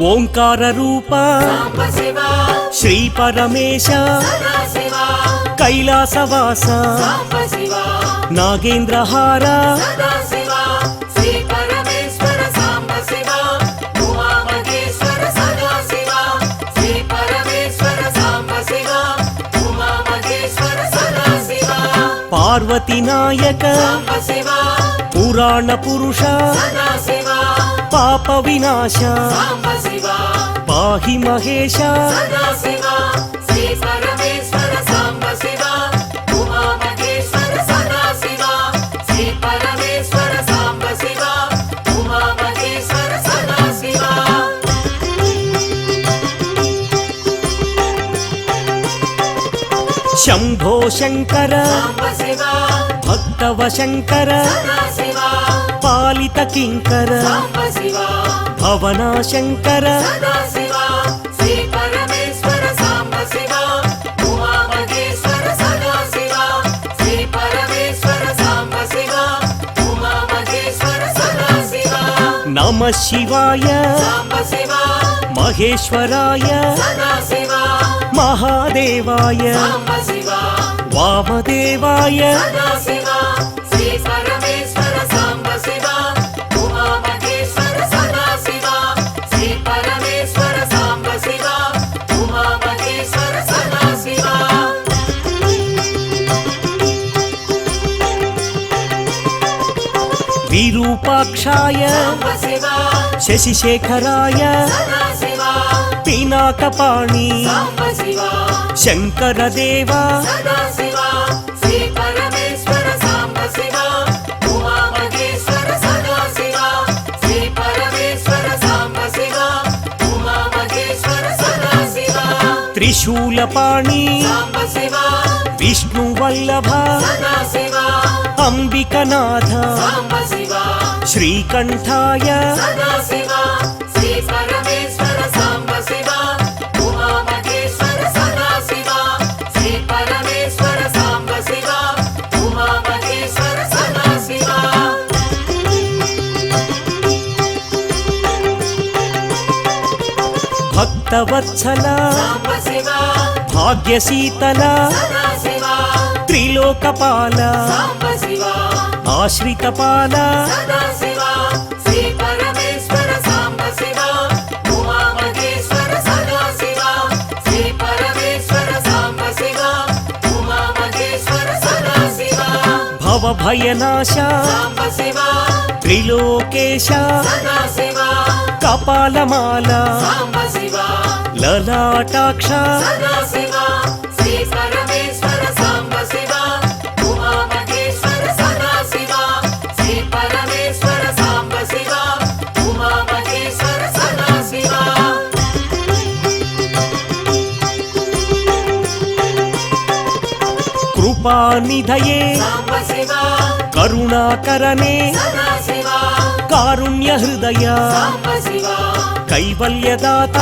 ఓంకార రూప శ్రీ పరమేశ కైలాసవాస నాగేంద్రహార పార్వతీ నాయక పురాణ పురుష పాప వినాశ పాహి మహేశ శంభో శంకర భక్తవ శంకర పాలిత కింకర భవనా శంకర నమ శివాయ మహేశ్వరాయ మహాదేవాయ వామదేవాయ విరూపాక్షాయ శశిశేఖరాయ పినాకపాణి శంకరదేవా త్రిశూలపాణి విష్ణువల్లభ అంబికనాథ శ్రీకంఠాయ భక్తవత్సల భాగ్యశీతల త్రిలోకపాల ఆశ్రితపాల భవభయనాశ త్రిలోకేశ కపాలమాల లలాటాక్ష కృపానిధయే కరుణాకరనే కారుణ్య హృదయ కైవల్యదాత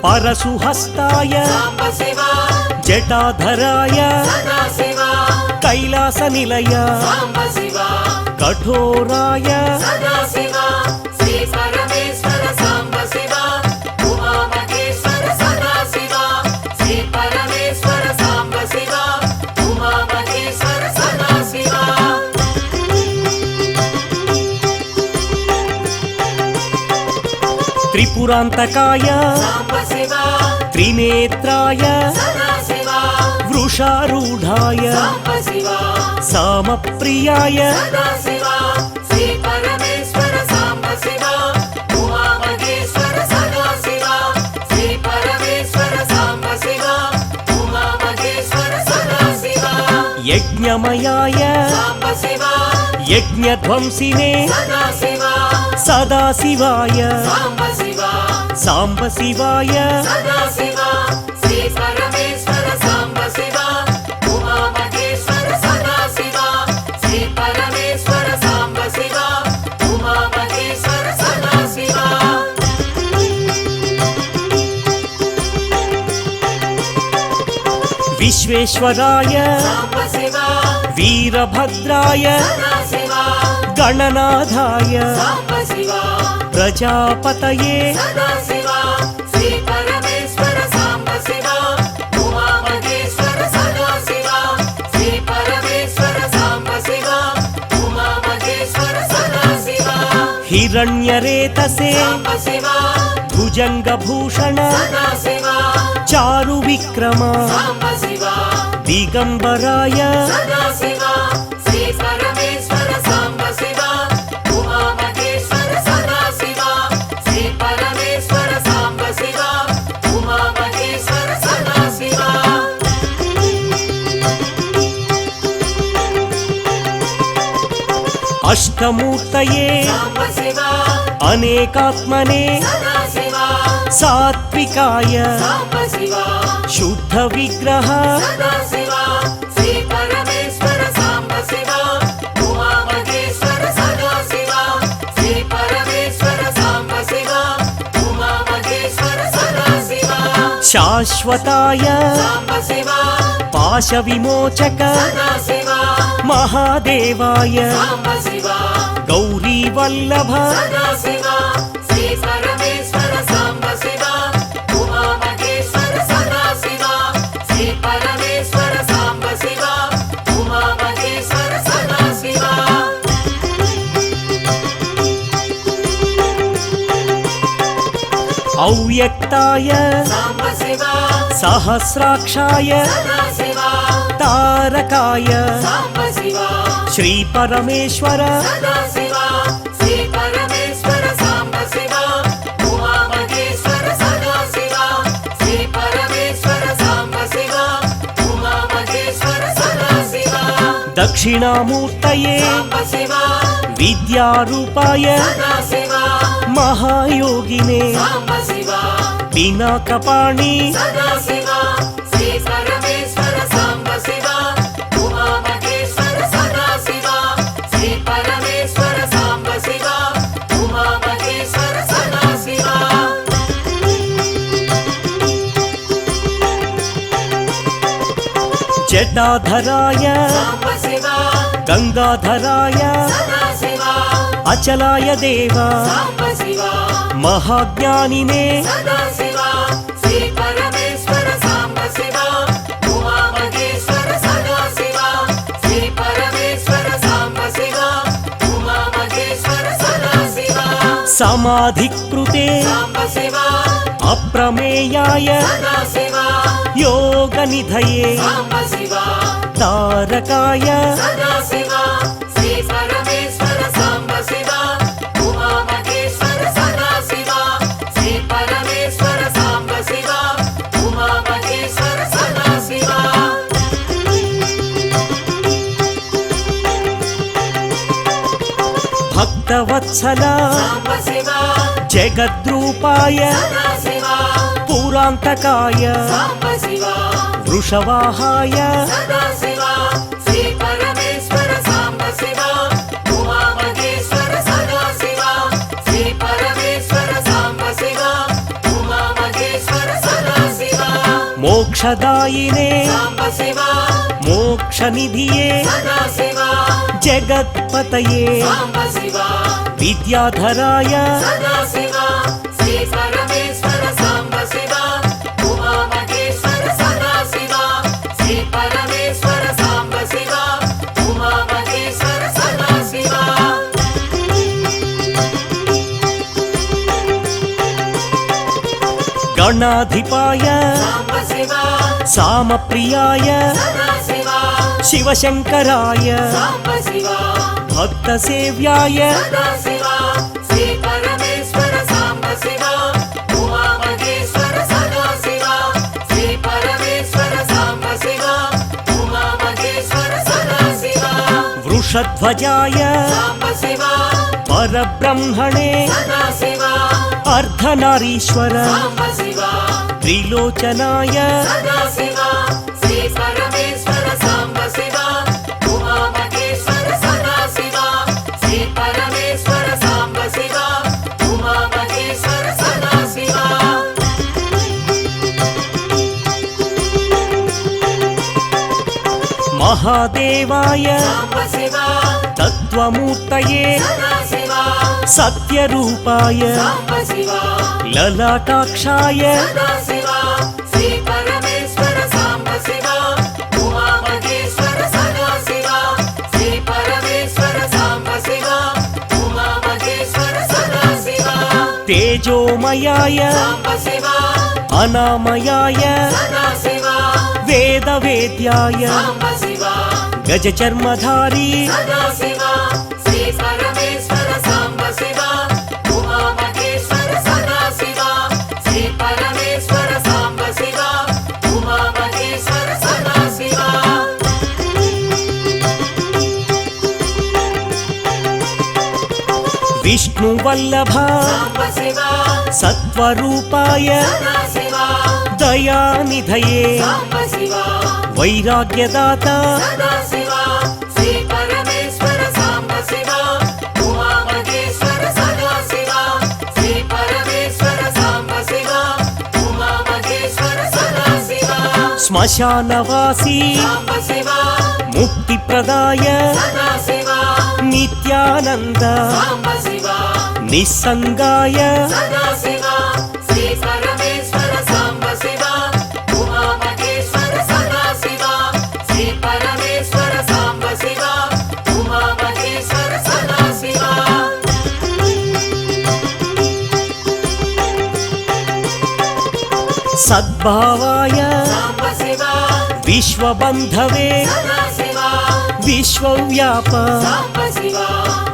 పరశుహస్తాయ జటాధరాయ కైలాస నిలయ కఠోరాయ త్రిపురాంతకాయ త్రినేత్రాయ వృషారూఢాయ సామప్రియాయ యజ్ఞమయాయ యజ్ఞధ్వంసినే సదాశివాయ సాంబశివాయ विश्वेश्वराय साम्बशिवा वीरभद्राय सदाशिवा गणनाथाय साम्बशिवा प्रजापतये सदाशिवा श्री परमेश्वर साम्बशिवा उमामहेश्वर सदाशिवा श्री परमेश्वर साम्बशिवा उमामहेश्वर सदाशिवा हिरण्यरेतसे साम्बशिवा भुजंगभूषण सदाशिवा चारुविक्रम साम्बशिवा दिगंबराय सदाशिवा श्री परमेश्वर साम्बशिवा उमामहेश्वर सदाशिवा श्री परमेश्वर साम्बशिवा उमामहेश्वर सदाशिवा अष्टमूर्तये साम्बशिवा अनेकात्मने सदाशिवा सात्विकाय साम्बशिवा शुद्ध विग्रह सदाशिवा श्री परमेश्वर साम्बशिवा उमामहेश्वर सदाशिवा श्री परमेश्वर साम्बशिवा उमामहेश्वर सदाशिवा शाश्वताय साम्बशिवा पाशविमोचक सदाशिवा महादेवाय साम्बशिवा गौरीवल्लभ सदाशिवा श्री परमेश्वर साम्बशिवा उमामहेश्वर सदाशिवा श्री परमेश्वर साम्बशिवा उमामहेश्वर सदाशिवा अव्यक्ताय साम्बशिवा सहस्राक्षाय सदाशिवा तारकाय साम्बशिवा श्रीपरमेश्वर सदाशिवा श्री परमेश्वर साम्बशिवा उमामहेश्वर सदाशिवा श्री परमेश्वर साम्बशिवा उमामहेश्वर सदाशिवा दक्षिणामूर्तये साम्बशिवा विद्यारूपाय सदाशिवा महायोगिने साम्बशिवा पिनाकपाणि सदाशिवा श्री परमेश्वर साम्बशिवा उमामहेश्वर सदाशिवा श्री परमेश्वर साम्बशिवा उमामहेश्वर सदाशिवा जटाधराय साम्बशिवा गंगाधराय सदाशिवा अचलाय देव साम्बशिवा महाज्ञानिने सदाशिवा श्री परमेश्वर साम्बशिवा उमामहेश्वर सदाशिवा श्री परमेश्वर साम्बशिवा उमामहेश्वर सदाशिवा समाधिकृते साम्बशिवा अप्रमेयाय सदाशिवा योगनिधये साम्बशिवा तारकाय सदाशिवा श्री परमेश्वर साम्बशिवा उमामहेश्वर सदाशिवा श्री परमेश्वर साम्बशिवा उमामहेश्वर सदाशिवा भक्तवत्सल साम्बशिवा जगद्रूपाय सदाशिवा पुरान्तकाय साम्बशिवा वृषवाहाय सदाशिवा श्री परमेश्वर साम्बशिवा उमामहेश्वर सदाशिवा श्री परमेश्वर साम्बशिवा उमामहेश्वर सदाशिवा मोक्षदायिने साम्बशिवा मोक्षनिधिये सदाशिवा जगत्पतये साम्बशिवा विद्याधराय सदाशिवा श्री परमेश्वर साम्बशिवा उमामहेश्वर सदाशिवा श्री परमेश्वर साम्बशिवा उमामहेश्वर सदाशिवा गणाधिपाय साम्बशिवा सामप्रियाय सदाशिवा शिवशङ्कराय साम्बशिवा भक्तसेव्याय सदाशिवा श्री परमेश्वर साम्बशिवा उमामहेश्वर सदाशिवा श्री परमेश्वर साम्बशिवा उमामहेश्वर सदाशिवा वृषध्वजाय साम्बशिवा परब्रह्मणे सदाशिवा अर्धनारीश्वर साम्बशिवा त्रिलोचनाय सदाशिवा श्री परमेश्वर साम्बशिवा उमामहेश्वर सदाशिवा श्री परमेश्वर साम्बशिवा उमामहेश्वर सदाशिवा మహాదేవాయ సాంబ శివ తత్వమూర్తయే సదా శివ సత్యరూపాయ సాంబ శివ లలాటాక్షాయ సదా శివ శ్రీ పరమేశ్వర సాంబ శివ ఉమా మహేశ్వర సదా శివ శ్రీ పరమేశ్వర సాంబ శివ ఉమా మహేశ్వర సదా శివ తేజోమయాయ సాంబ శివ అనామయాయ సదా శివ వేదవేద్యాయ సాంబ శివ గజచర్మధారీ సదా శివ శ్రీ పరమేశ్వర సాంబ శివ ఉమా మహేశ్వర సదా శివ శ్రీ పరమేశ్వర సాంబ శివ ఉమా మహేశ్వర సదా శివ విష్ణువల్లభ సాంబ శివ సత్వరూపాయ సదా శివ దయానిధయే సాంబ శివ వైరాగ్యదాత సదా శివ శ్రీ పరమేశ్వర సాంబ శివ ఉమా మహేశ్వర సదా శివ శ్రీ పరమేశ్వర సాంబ శివ ఉమా మహేశ్వర సదా శివ శ్మశానవాసి సాంబ శివ ముక్తిప్రదాయ సదా శివ నిత్యానంద సాంబ శివ నిస్సంగాయ సదా శివ శ్రీ పరమేశ్వర సాంబ శివ ఉమా మహేశ్వర సదా శివ శ్రీ పరమేశ్వర సాంబ శివ ఉమా మహేశ్వర సదా శివ సద్భావాయ సాంబ శివ విశ్వబంధవే సదా శివ విశ్వవ్యాప సాంబ శివ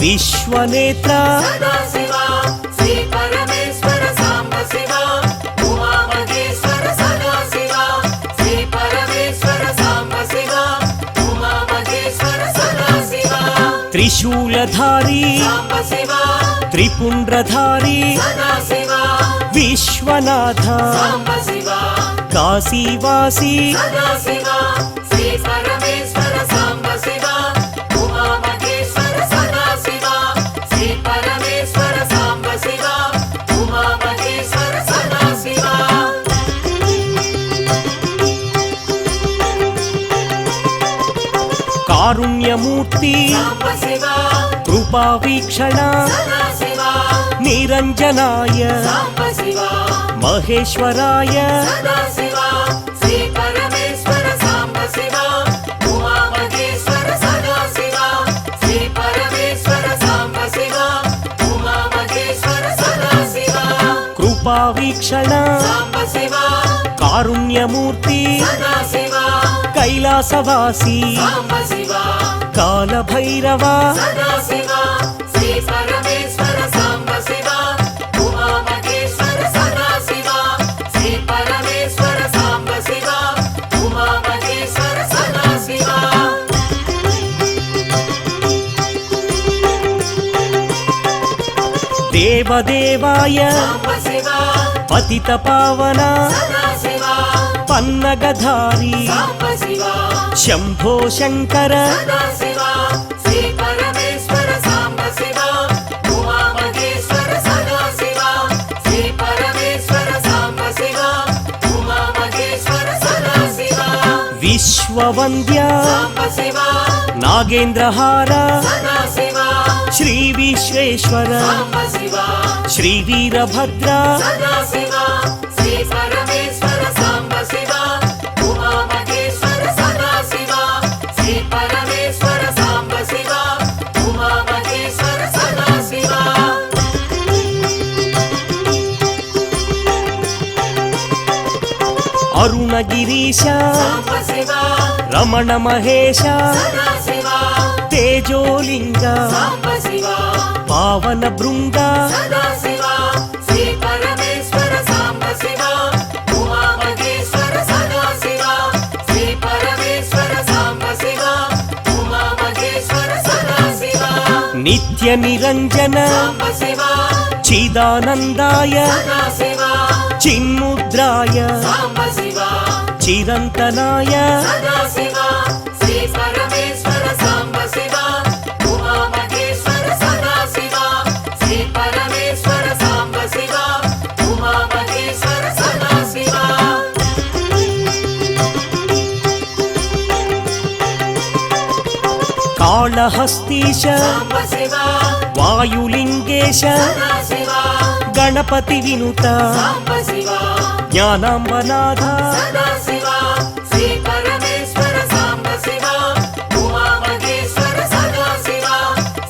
విశ్వనేత్ర సదా శివ శ్రీ పరమేశ్వర సాంబ శివ ఉమా మహేశ్వర సదా శివ శ్రీ పరమేశ్వర సాంబ శివ ఉమా మహేశ్వర సదా శివ త్రిశూలధారీ సాంబ శివ త్రిపుండ్రధారీ సదా శివ విశ్వనాథ సాంబ శివ కాశీవాసి సదా శివ శ్రీ పరమేశ్వర సాంబ శివ ఉమా మహేశ్వర సదా శివ శ్రీ పరమేశ్వర సాంబ శివ ఉమా మహేశ్వర సదా శివ కారుణ్యమూర్తి సాంబ శివ కృపావీక్షణ సదా శివ నిరంజనాయ సాంబ శివ మహేశ్వరాయ సదా శివ శ్రీ పరమేశ్వర సాంబ శివ ఉమా మహేశ్వర సదా శివ శ్రీ పరమేశ్వర సాంబ శివ ఉమా మహేశ్వర సదా శివ కృపావీక్షణ సాంబ శివ కారుణ్యమూర్తి సదా శివ కైలాసవాసి సాంబ శివ కాలభైరవ సదా శివ శ్రీ పరమేశ్వర సాంబ శివ ఉమా మహేశ్వర సదా శివ శ్రీ పరమేశ్వర సాంబ శివ ఉమా మహేశ్వర సదా శివ దేవదేవాయ సాంబ శివ పతిత పావన సదా శివ పన్నగధారి సాంబ శివ శంభో శంకర సదా శివ శ్రీ పరమేశ్వర సాంబ శివ ఉమా మహేశ్వర సదా శివ శ్రీ పరమేశ్వర సాంబ శివ ఉమా మహేశ్వర సదా శివ విశ్వవంద్య సాంబ శివ నాగేంద్రహార సదా శివ శ్రీ విశ్వేశ్వర సాంబ శివ శ్రీ వీరభద్ర సదా శివ శ్రీ పరమేశ్వర సాంబ శివ ఉమా మహేశ్వర సదా శివ శ్రీ పరమేశ్వర సాంబ శివ ఉమా మహేశ్వర సదా శివ అరుణగిరీశ సాంబ శివ రమణ మహేశ సదా శివ తేజోలింగ సాంబ శివ పావన బృంగ సదా శివ శ్రీ పరమేశ్వర సాంబ శివ ఉమా మహేశ్వర సదా శివ శ్రీ పరమేశ్వర సాంబ శివ ఉమా మహేశ్వర సదా శివ నిత్య నిరంజన సాంబ శివ చిదానందాయ సదా శివ చిన్ముద్రాయ సాంబ శివ చిరంతనాయ సదా శివ శ్రీ పరమేశ్వర సాంబ శివ ఉమా మహేశ్వర సదా శివ శ్రీ పరమేశ్వర సాంబ శివ ఉమా మహేశ్వర సదా శివ కాళహస్తీశ సాంబ శివ వాయులింగేశ సదా శివ గణపతి వినుత సాంబ శివ జ్ఞానాంబనాథ సదా శివ శ్రీ పరమేశ్వర సాంబ శివ ఉమా మహేశ్వర సదా శివ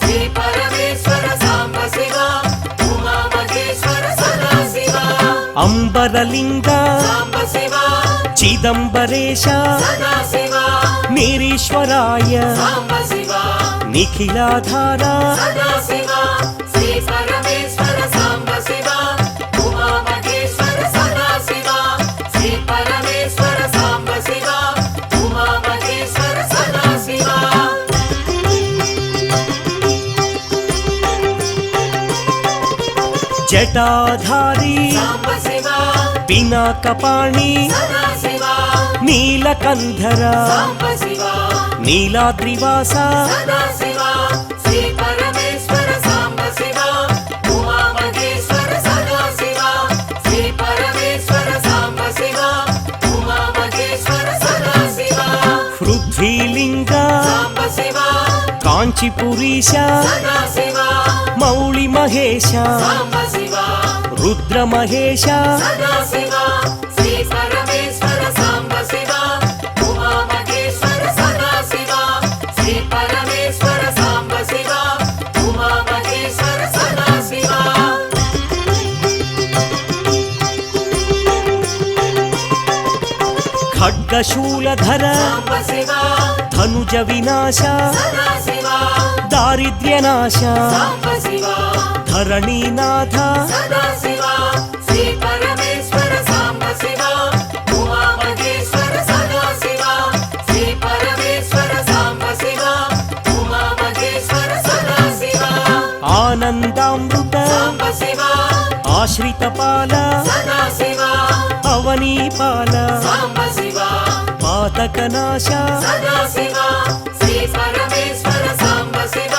శ్రీ పరమేశ్వర సాంబ శివ ఉమా మహేశ్వర సదా శివ అంబరలింగ సాంబ శివ చిదంబరేశ సదా శివ నిరీశ్వరాయ సాంబ శివ నిఖిలాధార సదా శివ శ్రీ పరమేశ్వర సాంబ శివ ఉమా మహేశ్వర సదా శివ శ్రీ పరమేశ్వర సాంబ శివ ఉమా మహేశ్వర సదా శివ జటాధారి సాంబ శివ పినాకపాణి సదా శివ నీలకంధర సాంబ శివ నీలాద్రివాస సదా శివ శ్రీ పరమేశ్వర సాంబ శివ ఉమా మహేశ్వర సదా శివ శ్రీ పరమేశ్వర సాంబ శివ ఉమా మహేశ్వర సదా శివ పృథ్వీలింగ సాంబ శివ కాంచీపురీశ సదా శివ మౌళి మహేశ సాంబ శివ రుద్ర మహేశ సదా శివ శ్రీ పరమేశ్వర సాంబ శివ ఉమా మహేశ్వర సదా శివ శ్రీ పరమేశ్వర సాంబ శివ ఉమా మహేశ్వర సదా శివ ఖడ్గశూలధర సాంబ శివ ధనుజ వినాశ సదా శివ దారిద్ర్యనాశ సాంబ శివ ధరణీనాథ సదా శివ శ్రీ పరమేశ్వర సాంబ శివ ఉమా మహేశ్వర సదా శివ శ్రీ పరమేశ్వర సాంబ శివ ఉమా మహేశ్వర సదా శివ ఆనందామృత సాంబ శివ ఆశ్రితపాల సదా శివ అవనీపాల సాంబ శివ పాతకనాశ సదా శివ శ్రీ పరమేశ్వర సాంబ శివ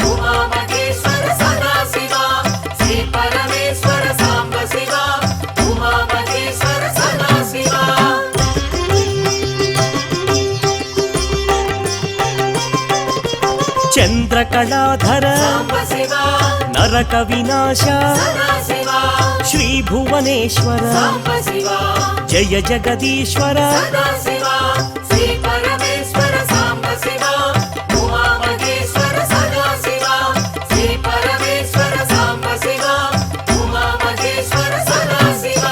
ఉమా మహేశ్వర సదా శివ శ్రీ పరమేశ్వర సాంబ శివ ఉమా మహేశ్వర సదా శివ చంద్రకళాధర సాంబ శివ నరక వినాశ సదా శివ శ్రీ భువనేశ్వర సాంబ శివ జయ జగదీశ్వర సదా శివ శ్రీ పరమేశ్వర సాంబ శివ ఉమా మహేశ్వర సదా శివ శ్రీ పరమేశ్వర సాంబ శివ ఉమా మహేశ్వర సదా శివ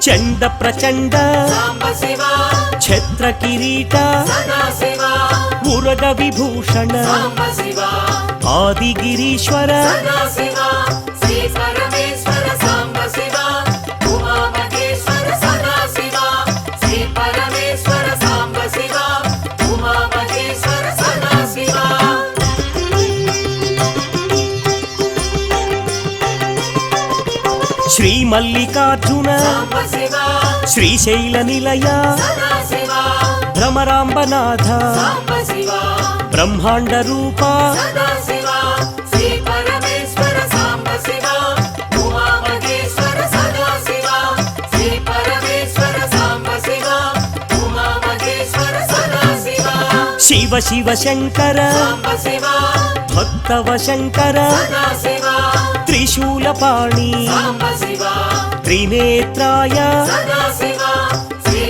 చండ ప్రచండ సాంబ శివ ఛత్ర కిరీట సదా శివ మురగ విభూషణ సాంబ శివ ఆదిగిరీశ్వర సదా శివ శ్రీ పరమేశ్వర సాంబ శివ ఉమా మహేశ్వర సదా శివ శ్రీ పరమేశ్వర సాంబ శివ ఉమా మహేశ్వర సదా శివ శ్రీ మల్లికార్జున సాంబ శివ శ్రీశైల నిలయ సదా శివ భ్రమరాంబనాథ సాంబ శివ బ్రహ్మాండ రూప సదా శివ శ్రీ పరమేశ్వర సాంబ శివ ఉమా మహేశ్వర సదా శివ శ్రీ పరమేశ్వర సాంబ శివ ఉమా మహేశ్వర సదా శివ శివ శివ శంకర సాంబ శివ భక్తవ శంకర సదా శివ త్రిశూలపాణి సాంబ శివ త్రినేత్రాయ సదా శివ శ్రీ